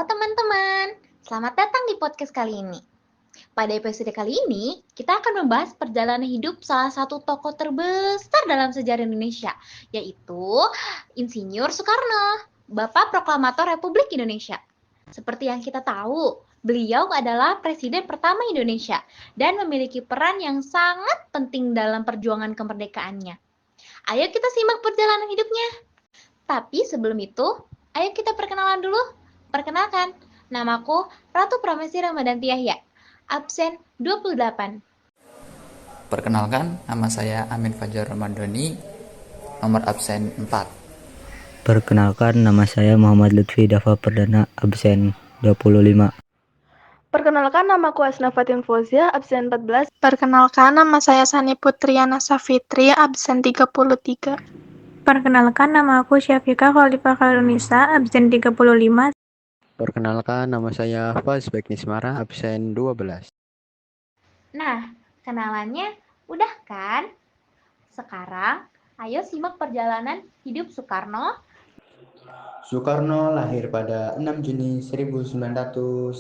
Halo teman-teman, selamat datang di podcast kali ini. Pada episode kali ini, kita akan membahas perjalanan hidup salah satu tokoh terbesar dalam sejarah Indonesia, yaitu Insinyur Soekarno, Bapak Proklamator Republik Indonesia. Seperti yang kita tahu, beliau adalah presiden pertama Indonesia dan memiliki peran yang sangat penting dalam perjuangan kemerdekaannya. Ayo kita simak perjalanan hidupnya. Tapi sebelum itu, ayo kita perkenalan dulu. Perkenalkan, namaku Ratu Pramesti Ramadanti Yahya, absen 28. Perkenalkan, nama saya Amin Fajar Ramadhani, nomor absen 4. Perkenalkan, nama saya Muhammad Lutfi Dafa Perdana, absen 25. Perkenalkan, namaku Asna Fatin Fauzia, absen 14. Perkenalkan, nama saya Sani Putriana Safitri, absen 33. Perkenalkan, nama aku Syafiqah Khalifah Khairunisa, absen 35. Perkenalkan, nama saya Faz Beknismara, absen 12. Nah, kenalannya udah kan? Sekarang, ayo simak perjalanan hidup Soekarno. Soekarno lahir pada 6 Juni 1901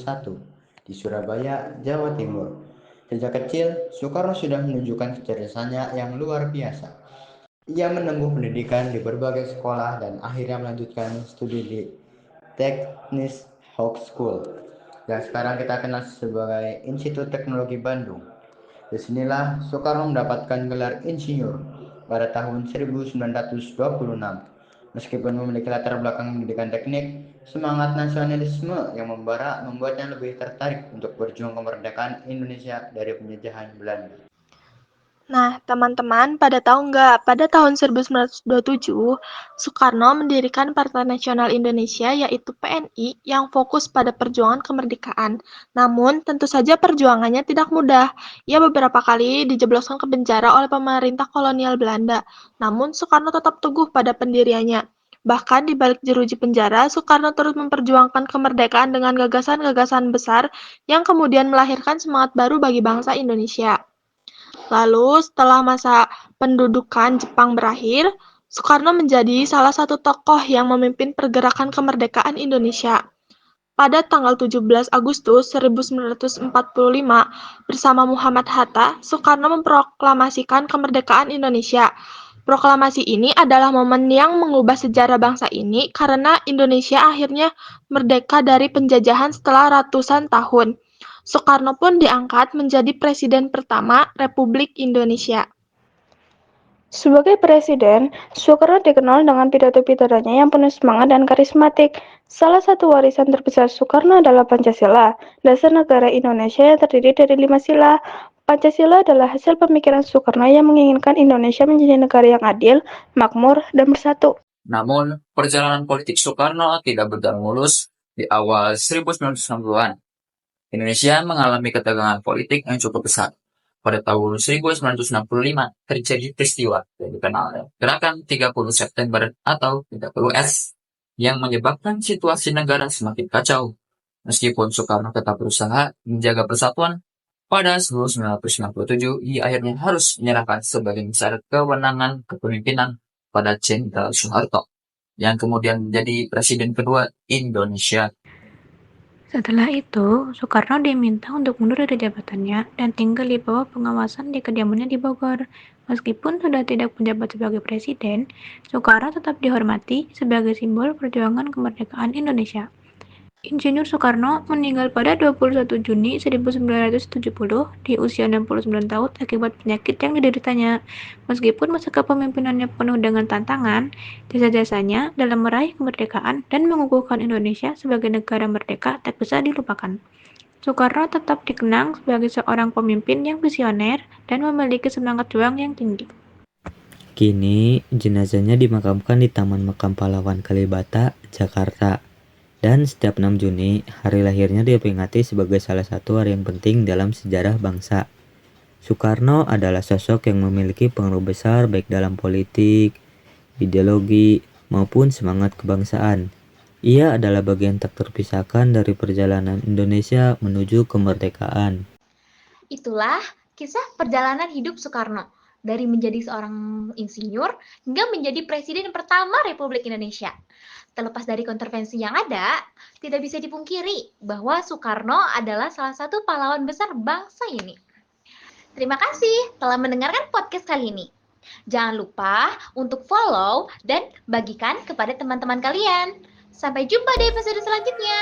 di Surabaya, Jawa Timur. Sejak kecil, Soekarno sudah menunjukkan kecerdasannya yang luar biasa. Ia menempuh pendidikan di berbagai sekolah dan akhirnya melanjutkan studi di Teknis High School yang sekarang kita kenal sebagai Institut Teknologi Bandung. Disinilah Soekarno mendapatkan gelar insinyur pada tahun 1926. Meskipun memiliki latar belakang pendidikan teknik, semangat nasionalisme yang membara membuatnya lebih tertarik untuk berjuang kemerdekaan Indonesia dari penjajahan Belanda. Nah, teman-teman, pada tahun 1927, Soekarno mendirikan Partai Nasional Indonesia yaitu PNI yang fokus pada perjuangan kemerdekaan. Namun, tentu saja perjuangannya tidak mudah. Ia beberapa kali dijebloskan ke penjara oleh pemerintah kolonial Belanda. Namun, Soekarno tetap teguh pada pendiriannya. Bahkan di balik jeruji penjara, Soekarno terus memperjuangkan kemerdekaan dengan gagasan-gagasan besar yang kemudian melahirkan semangat baru bagi bangsa Indonesia. Lalu, setelah masa pendudukan Jepang berakhir, Soekarno menjadi salah satu tokoh yang memimpin pergerakan kemerdekaan Indonesia. Pada tanggal 17 Agustus 1945, bersama Muhammad Hatta, Soekarno memproklamasikan kemerdekaan Indonesia. Proklamasi ini adalah momen yang mengubah sejarah bangsa ini karena Indonesia akhirnya merdeka dari penjajahan setelah ratusan tahun. Soekarno pun diangkat menjadi presiden pertama Republik Indonesia. Sebagai presiden, Soekarno dikenal dengan pidato-pidatonya yang penuh semangat dan karismatik. Salah satu warisan terbesar Soekarno adalah Pancasila, dasar negara Indonesia yang terdiri dari 5 sila. Pancasila adalah hasil pemikiran Soekarno yang menginginkan Indonesia menjadi negara yang adil, makmur, dan bersatu. Namun, perjalanan politik Soekarno tidak berjalan mulus di awal 1960-an. Indonesia mengalami ketegangan politik yang cukup besar. Pada tahun 1965 terjadi peristiwa yang dikenal Gerakan 30 September atau 30S yang menyebabkan situasi negara semakin kacau. Meskipun Soekarno tetap berusaha menjaga persatuan, pada 1997 ia akhirnya harus menyerahkan sebagian besar kewenangan kepemimpinan pada Jenderal Soeharto yang kemudian menjadi presiden kedua Indonesia. Setelah itu, Soekarno diminta untuk mundur dari jabatannya dan tinggal di bawah pengawasan di kediamannya di Bogor. Meskipun sudah tidak menjabat sebagai presiden, Soekarno tetap dihormati sebagai simbol perjuangan kemerdekaan Indonesia. Insinyur Soekarno meninggal pada 21 Juni 1970 di usia 69 tahun akibat penyakit yang dideritanya. Meskipun masa kepemimpinannya penuh dengan tantangan, jasa-jasanya dalam meraih kemerdekaan dan mengukuhkan Indonesia sebagai negara merdeka tak bisa dilupakan. Soekarno tetap dikenang sebagai seorang pemimpin yang visioner dan memiliki semangat juang yang tinggi. Kini, jenazahnya dimakamkan di Taman Makam Pahlawan Kalibata, Jakarta. Dan setiap 6 Juni, hari lahirnya diperingati sebagai salah satu hari yang penting dalam sejarah bangsa. Soekarno adalah sosok yang memiliki pengaruh besar baik dalam politik, ideologi, maupun semangat kebangsaan. Ia adalah bagian tak terpisahkan dari perjalanan Indonesia menuju kemerdekaan. Itulah kisah perjalanan hidup Soekarno. Dari menjadi seorang insinyur hingga menjadi presiden pertama Republik Indonesia. Terlepas dari kontroversi yang ada, tidak bisa dipungkiri bahwa Soekarno adalah salah satu pahlawan besar bangsa ini. Terima kasih telah mendengarkan podcast kali ini. Jangan lupa untuk follow dan bagikan kepada teman-teman kalian. Sampai jumpa di episode selanjutnya.